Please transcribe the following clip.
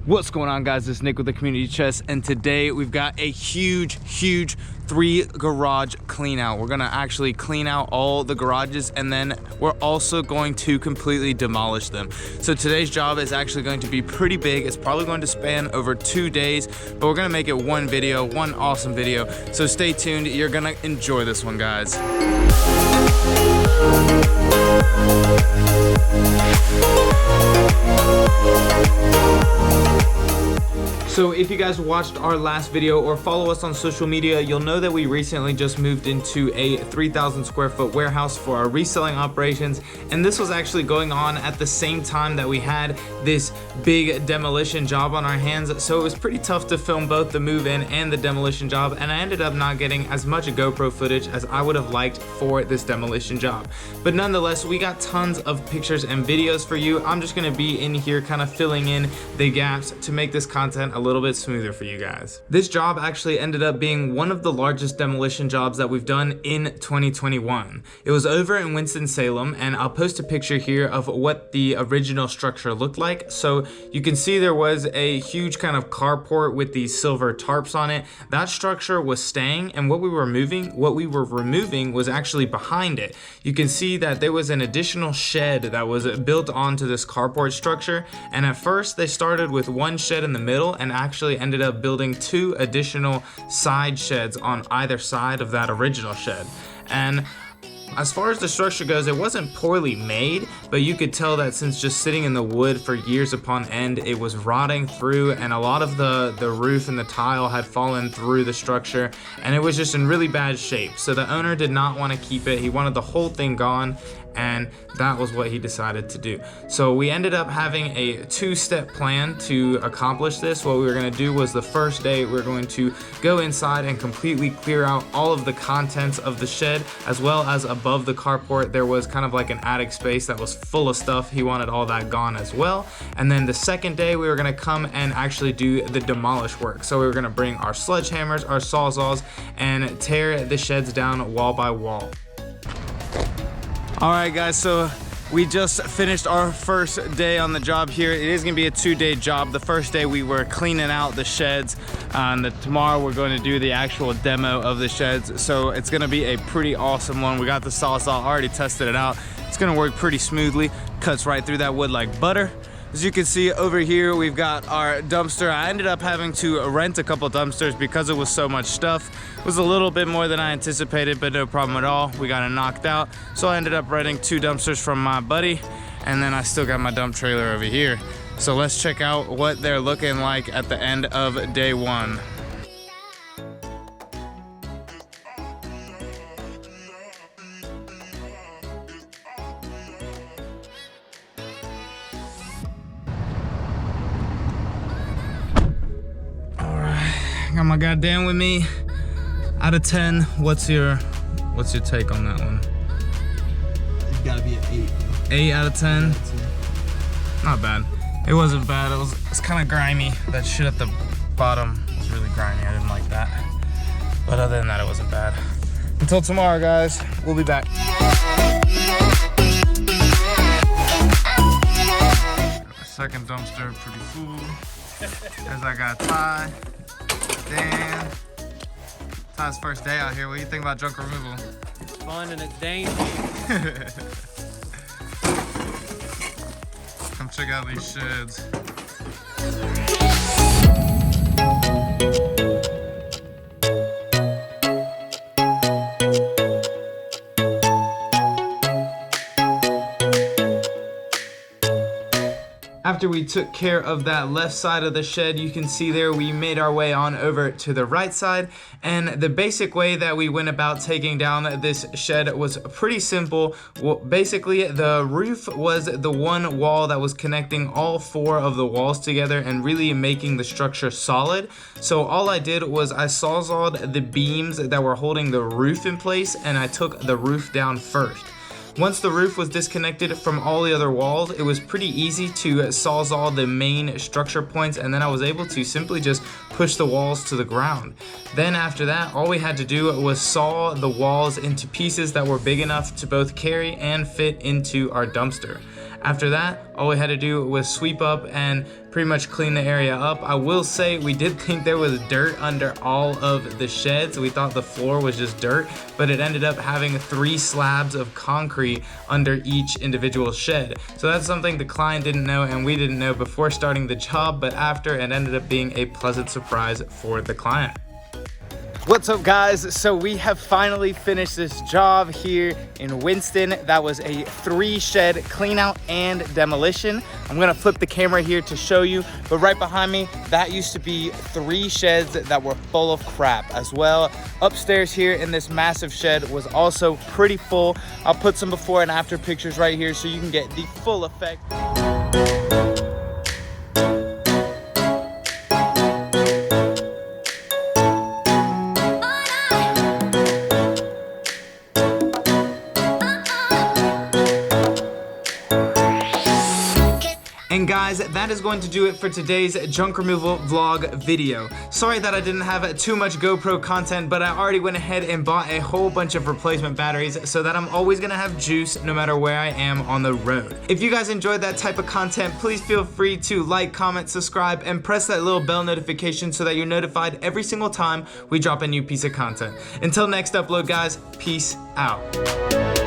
What's going on, guys? It's Nick with the Community Chest, and today we've got a huge 3 garage clean out. We're gonna actually clean out all the garages, and then we're also going to completely demolish them. So today's job is actually going to be pretty big. It's probably going to span over 2 days, but we're gonna make it one video, one awesome video. So stay tuned. You're gonna enjoy this one, guys. So if you guys watched our last video or follow us on social media, you'll know that we recently just moved into a 3,000 square foot warehouse for our reselling operations. And this was actually going on at the same time that we had this big demolition job on our hands. So it was pretty tough to film both the move in and the demolition job. And I ended up not getting as much GoPro footage as I would have liked for this demolition job. But nonetheless, we got tons of pictures and videos for you. I'm just gonna be in here kind of filling in the gaps to make this content a little bit smoother for you guys. This job actually ended up being one of the largest demolition jobs that we've done in 2021. It was over in Winston-Salem, and I'll post a picture here of what the original structure looked like. So you can see there was a huge kind of carport with these silver tarps on it. That structure was staying, and what we were removing was actually behind it. You can see that there was an additional shed that was built onto this carport structure, and at first they started with one shed in the middle and actually ended up building 2 additional side sheds on either side of that original shed. And as far as the structure goes, it wasn't poorly made, but you could tell that since just sitting in the wood for years upon end, it was rotting through, and a lot of the roof and the tile had fallen through the structure, and it was just in really bad shape. So the owner did not want to keep it. He wanted the whole thing gone, and that was what he decided to do. So we ended up having a 2-step plan to accomplish this. What we were going to do was the first day we were going to go inside and completely clear out all of the contents of the shed, as well as above the carport there was kind of like an attic space that was full of stuff. He wanted all that gone as well. And then the second day we were going to come and actually do the demolish work. So we were going to bring our sledgehammers, our sawzalls, and tear the sheds down wall by wall. All right, guys, so we just finished our first day on the job here. It is gonna be a 2-day job. The first day we were cleaning out the sheds, and tomorrow we're going to do the actual demo of the sheds. So it's gonna be a pretty awesome one. We got the sawzall, already tested it out. It's gonna work pretty smoothly, cuts right through that wood like butter. As you can see over here, we've got our dumpster. I ended up having to rent a couple dumpsters because it was so much stuff. It was a little bit more than I anticipated, but no problem at all. We got it knocked out. So I ended up renting 2 dumpsters from my buddy, and then I still got my dump trailer over here. So let's check out what they're looking like at the end of day 1. Got my guy Dan with me. Out of 10, what's your take on that one? It's gotta be an 8. 8 out of 10? Not bad. It wasn't bad. It's kind of grimy. That shit at the bottom was really grimy. I didn't like that. But other than that, it wasn't bad. Until tomorrow, guys. We'll be back. Second dumpster, pretty full. As I got Ty. Dan. Ty's first day out here. What do you think about junk removal? It's fun and it's dangerous. Come check out these sheds. After we took care of that left side of the shed, you can see there we made our way on over to the right side. And the basic way that we went about taking down this shed was pretty simple. Well, basically, the roof was the one wall that was connecting all 4 of the walls together and really making the structure solid. So all I did was I sawzalled the beams that were holding the roof in place, and I took the roof down first. Once the roof was disconnected from all the other walls, it was pretty easy to sawzall the main structure points, and then I was able to simply just push the walls to the ground. Then after that, all we had to do was saw the walls into pieces that were big enough to both carry and fit into our dumpster. After that, all we had to do was sweep up and pretty much clean the area up. I will say we did think there was dirt under all of the sheds. We thought the floor was just dirt, but it ended up having 3 slabs of concrete under each individual shed. So that's something the client didn't know and we didn't know before starting the job, but after, it ended up being a pleasant surprise for the client. What's up, guys? So we have finally finished this job here in Winston. That was a 3-shed clean out and demolition. I'm gonna flip the camera here to show you, but right behind me, that used to be 3 sheds that were full of crap as well. Upstairs here in this massive shed was also pretty full. I'll put some before and after pictures right here so you can get the full effect. And guys, that is going to do it for today's junk removal vlog video. Sorry that I didn't have too much GoPro content, but I already went ahead and bought a whole bunch of replacement batteries so that I'm always gonna have juice no matter where I am on the road. If you guys enjoyed that type of content, please feel free to like, comment, subscribe, and press that little bell notification so that you're notified every single time we drop a new piece of content. Until next upload, guys, peace out.